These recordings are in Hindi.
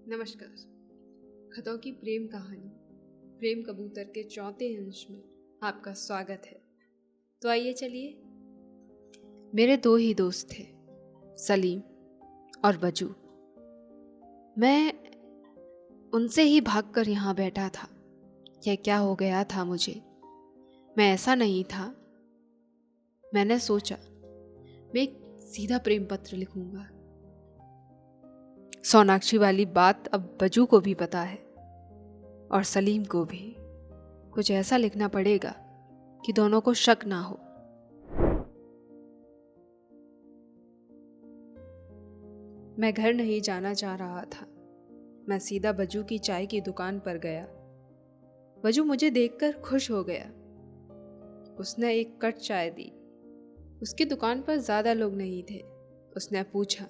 नमस्कार। खतों की प्रेम कहानी प्रेम कबूतर के चौथे अंश में आपका स्वागत है। तो आइए चलिए। मेरे दो ही दोस्त थे, सलीम और बजू। मैं उनसे ही भागकर यहाँ बैठा था। यह क्या हो गया था मुझे? मैं ऐसा नहीं था। मैंने सोचा मैं एक सीधा प्रेम पत्र लिखूंगा। सोनाक्षी वाली बात अब बजू को भी पता है और सलीम को भी। कुछ ऐसा लिखना पड़ेगा कि दोनों को शक ना हो। मैं घर नहीं जाना चाह रहा था। मैं सीधा बजू की चाय की दुकान पर गया। बजू मुझे देखकर खुश हो गया। उसने एक कट चाय दी। उसकी दुकान पर ज्यादा लोग नहीं थे। उसने पूछा,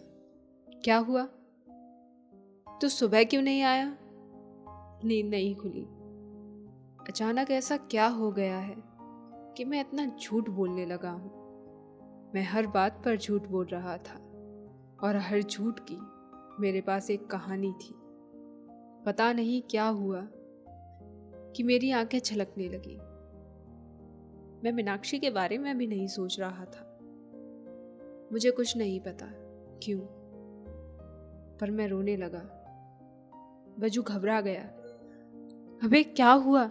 क्या हुआ? तू सुबह क्यों नहीं आया? नींद नहीं खुली। अचानक ऐसा क्या हो गया है कि मैं इतना झूठ बोलने लगा हूँ। मैं हर बात पर झूठ बोल रहा था और हर झूठ की मेरे पास एक कहानी थी। पता नहीं क्या हुआ कि मेरी आंखें छलकने लगी। मैं मीनाक्षी के बारे में भी नहीं सोच रहा था। मुझे कुछ नहीं पता क्यों, पर मैं रोने लगा। बजू घबरा गया। अबे क्या हुआ?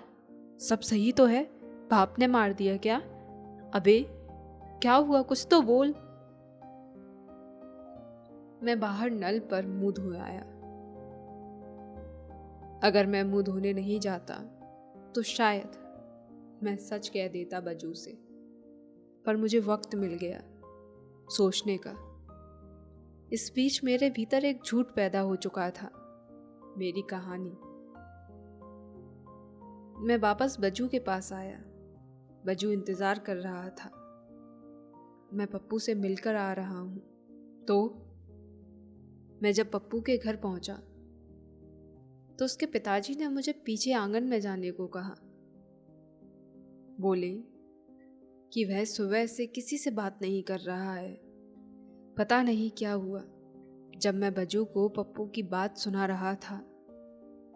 सब सही तो है? बाप ने मार दिया क्या? अबे क्या हुआ? कुछ तो बोल। मैं बाहर नल पर मुंह धोए आया। अगर मैं मुंह धोने नहीं जाता तो शायद मैं सच कह देता बजू से, पर मुझे वक्त मिल गया सोचने का। इस बीच मेरे भीतर एक झूठ पैदा हो चुका था, मेरी कहानी। मैं वापस बजू के पास आया। बजू इंतजार कर रहा था। मैं पप्पू से मिलकर आ रहा हूं। तो मैं जब पप्पू के घर पहुंचा तो उसके पिताजी ने मुझे पीछे आंगन में जाने को कहा। बोले कि वह सुबह से किसी से बात नहीं कर रहा है। पता नहीं क्या हुआ। जब मैं बजू को पप्पू की बात सुना रहा था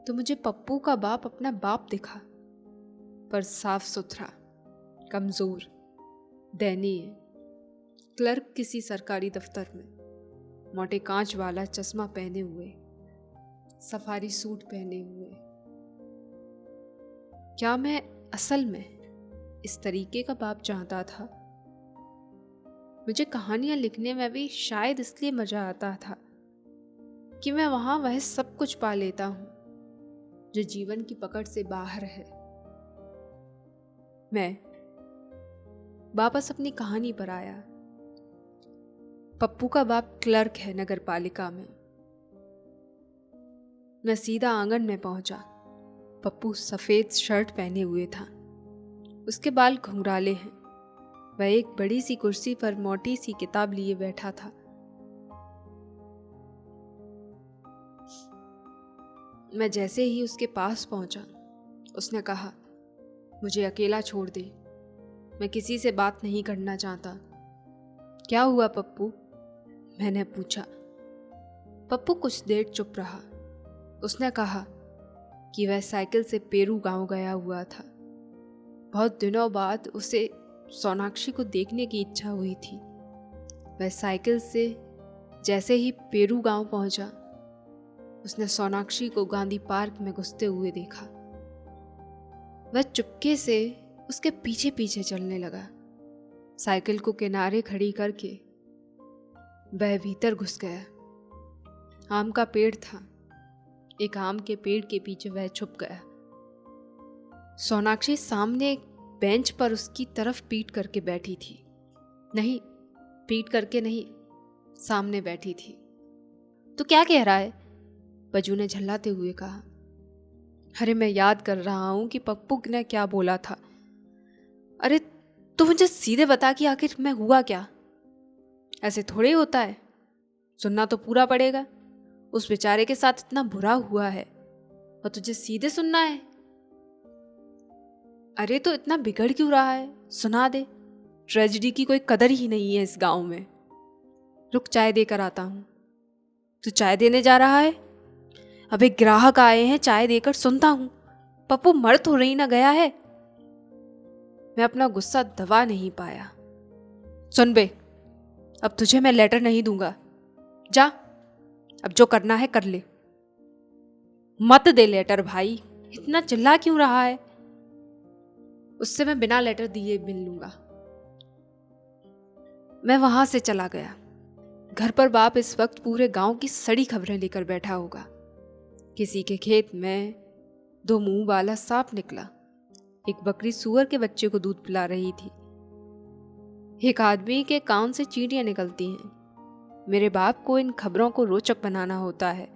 तो मुझे पप्पू का बाप अपना बाप दिखा, पर साफ सुथरा, कमजोर, दयनीय, क्लर्क किसी सरकारी दफ्तर में, मोटे कांच वाला चश्मा पहने हुए, सफारी सूट पहने हुए। क्या मैं असल में इस तरीके का बाप चाहता था? मुझे कहानियां लिखने में भी शायद इसलिए मजा आता था कि मैं वहां वह सब कुछ पा लेता हूं जो जीवन की पकड़ से बाहर है। मैं वापस अपनी कहानी पर आया। पप्पू का बाप क्लर्क है नगर पालिका में। मैं सीधा आंगन में पहुंचा। पप्पू सफेद शर्ट पहने हुए था। उसके बाल घुंघराले हैं। वह एक बड़ी सी कुर्सी पर मोटी सी किताब लिए बैठा था। मैं जैसे ही उसके पास पहुंचा, उसने कहा, मुझे अकेला छोड़ दे, मैं किसी से बात नहीं करना चाहता। क्या हुआ पप्पू? मैंने पूछा। पप्पू कुछ देर चुप रहा। उसने कहा कि वह साइकिल से पेरू गांव गया हुआ था। बहुत दिनों बाद उसे सोनाक्षी को देखने की इच्छा हुई थी। वह साइकिल से जैसे ही पेरू गांव पहुंचा, उसने सोनाक्षी को गांधी पार्क में घुसते हुए देखा। वह चुपके से उसके पीछे पीछे चलने लगा। साइकिल को किनारे खड़ी करके वह भीतर घुस गया। आम का पेड़ था। एक आम के पेड़ के पीछे वह छुप गया। सोनाक्षी सामने एक बेंच पर उसकी तरफ पीठ करके बैठी थी। नहीं, पीठ करके नहीं, सामने बैठी थी। तो क्या कह रहा है? बजू ने झल्लाते हुए कहा। अरे मैं याद कर रहा हूं कि पप्पू ने क्या बोला था। अरे तू मुझे सीधे बता कि आखिर मैं हुआ क्या? ऐसे थोड़े होता है, सुनना तो पूरा पड़ेगा। उस बेचारे के साथ इतना बुरा हुआ है और तुझे सीधे सुनना है? अरे तो इतना बिगड़ क्यों रहा है? सुना दे। ट्रेजेडी की कोई कदर ही नहीं है इस गांव में। रुक, चाय देकर आता हूं। तू चाय देने जा रहा है? अबे ग्राहक आए हैं, चाय देकर सुनता हूं। पप्पू मर तो रही ना गया है। मैं अपना गुस्सा दबा नहीं पाया। सुन बे, अब तुझे मैं लेटर नहीं दूंगा। जा, अब जो करना है कर ले। मत दे लेटर भाई, इतना चिल्ला क्यों रहा है? उससे मैं बिना लेटर दिए मिल लूंगा। मैं वहां से चला गया। घर पर बाप इस वक्त पूरे गांव की सड़ी खबरें लेकर बैठा होगा। किसी के खेत में 2 मुंह वाला सांप निकला। एक बकरी सूअर के बच्चे को दूध पिला रही थी। एक आदमी के कान से चींटियां निकलती हैं। मेरे बाप को इन खबरों को रोचक बनाना होता है।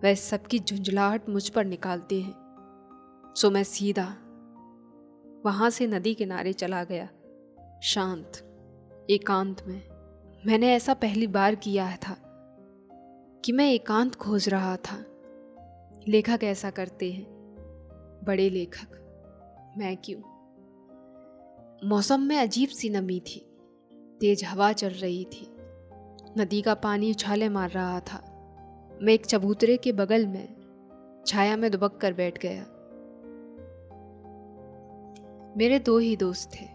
वह सबकी झुंझलाहट मुझ पर निकालते हैं। सो मैं सीधा वहां से नदी किनारे चला गया। शांत, एकांत में। मैंने ऐसा पहली बार किया था कि मैं एकांत खोज रहा था। लेखक ऐसा करते हैं, बड़े लेखक। मैं क्यों? मौसम में अजीब सी नमी थी। तेज हवा चल रही थी। नदी का पानी उछाले मार रहा था। मैं एक चबूतरे के बगल में छाया में दुबक कर बैठ गया। मेरे 2 ही दोस्त थे,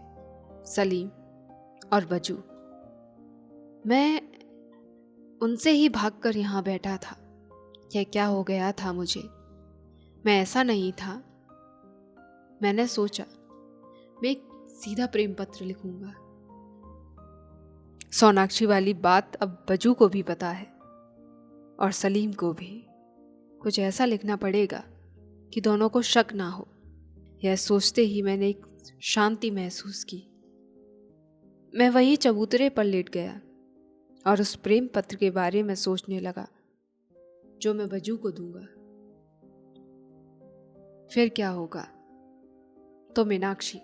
सलीम और बजू। मैं उनसे ही भागकर यहाँ बैठा था। यह क्या हो गया था मुझे? मैं ऐसा नहीं था। मैंने सोचा मैं एक सीधा प्रेम पत्र लिखूंगा। सोनाक्षी वाली बात अब बजू को भी पता है और सलीम को भी। कुछ ऐसा लिखना पड़ेगा कि दोनों को शक ना हो। यह सोचते ही मैंने एक शांति महसूस की। मैं वहीं चबूतरे पर लेट गया और उस प्रेम पत्र के बारे में सोचने लगा जो मैं बजू को दूंगा। फिर क्या होगा? तो मीनाक्षी,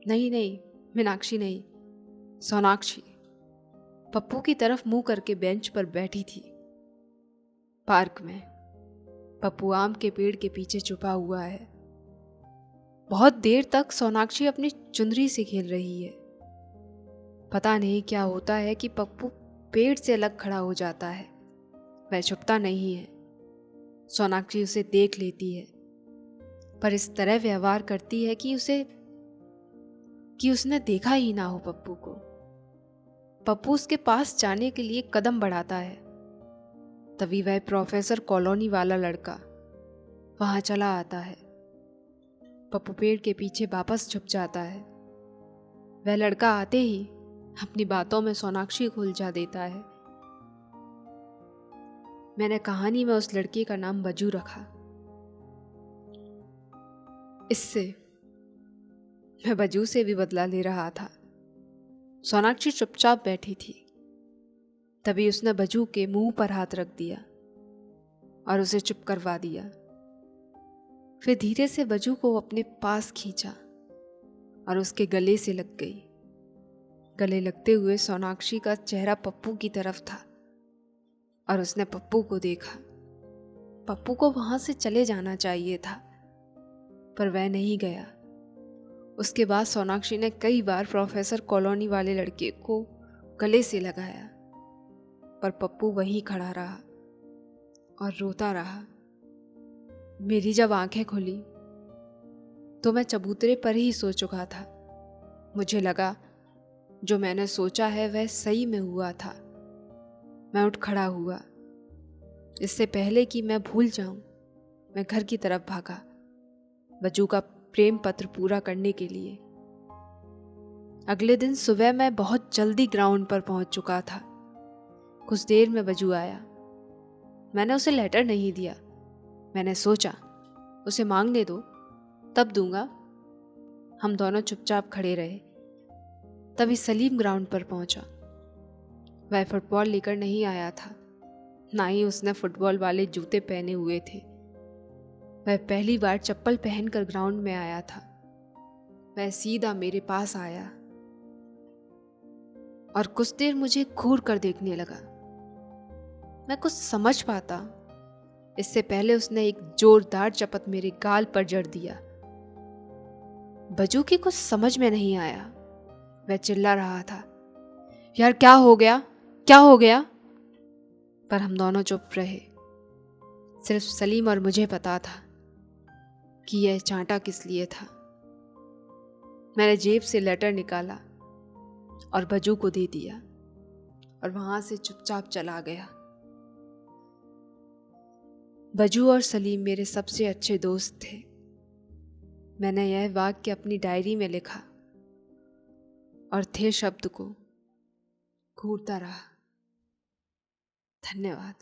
नहीं, मीनाक्षी नहीं, सोनाक्षी पप्पू की तरफ मुंह करके बेंच पर बैठी थी। पार्क में पप्पू आम के पेड़ के पीछे छुपा हुआ है। बहुत देर तक सोनाक्षी अपनी चुनरी से खेल रही है। पता नहीं क्या होता है कि पप्पू पेड़ से अलग खड़ा हो जाता है। वह छुपता नहीं है। सोनाक्षी उसे देख लेती है, पर इस तरह व्यवहार करती है कि उसने देखा ही ना हो पप्पू को। पप्पू उसके पास जाने के लिए कदम बढ़ाता है। तभी वह प्रोफेसर कॉलोनी वाला लड़का वहां चला आता है। पप्पू पेड़ के पीछे वापस छुप जाता है। वह लड़का आते ही अपनी बातों में सोनाक्षी को उलझा देता है। मैंने कहानी में उस लड़के का नाम बजू रखा। इससे मैं बजू से भी बदला ले रहा था। सोनाक्षी चुपचाप बैठी थी। तभी उसने बजू के मुंह पर हाथ रख दिया और उसे चुप करवा दिया। फिर धीरे से बजू को अपने पास खींचा और उसके गले से लग गई। गले लगते हुए सोनाक्षी का चेहरा पप्पू की तरफ था और उसने पप्पू को देखा। पप्पू को वहां से चले जाना चाहिए था, पर वह नहीं गया। उसके बाद सोनाक्षी ने कई बार प्रोफेसर कॉलोनी वाले लड़के को गले से लगाया, पर पप्पू वहीं खड़ा रहा और रोता रहा। मेरी जब आंखें खुली तो मैं चबूतरे पर ही सो चुका था। मुझे लगा जो मैंने सोचा है वह सही में हुआ था। मैं उठ खड़ा हुआ। इससे पहले कि मैं भूल जाऊं, मैं घर की तरफ भागा, बजू का प्रेम पत्र पूरा करने के लिए। अगले दिन सुबह मैं बहुत जल्दी ग्राउंड पर पहुंच चुका था। कुछ देर में बजू आया। मैंने उसे लेटर नहीं दिया। मैंने सोचा उसे मांगने दो, तब दूंगा। हम दोनों चुपचाप खड़े रहे। तभी सलीम ग्राउंड पर पहुंचा। वह फुटबॉल लेकर नहीं आया था, ना ही उसने फुटबॉल वाले जूते पहने हुए थे। वह पहली बार चप्पल पहनकर ग्राउंड में आया था। वह सीधा मेरे पास आया और कुछ देर मुझे घूर कर देखने लगा। मैं कुछ समझ पाता इससे पहले उसने एक जोरदार चपत मेरे गाल पर जड़ दिया। बजू की कुछ समझ में नहीं आया। वह चिल्ला रहा था, यार क्या हो गया, क्या हो गया? पर हम दोनों चुप रहे। सिर्फ सलीम और मुझे पता था कि यह चांटा किस लिए था। मैंने जेब से लेटर निकाला और भज्जू को दे दिया और वहां से चुपचाप चला गया। भज्जू और सलीम मेरे सबसे अच्छे दोस्त थे। मैंने यह वाक्य अपनी डायरी में लिखा और थे शब्द को घूरता रहा। धन्यवाद।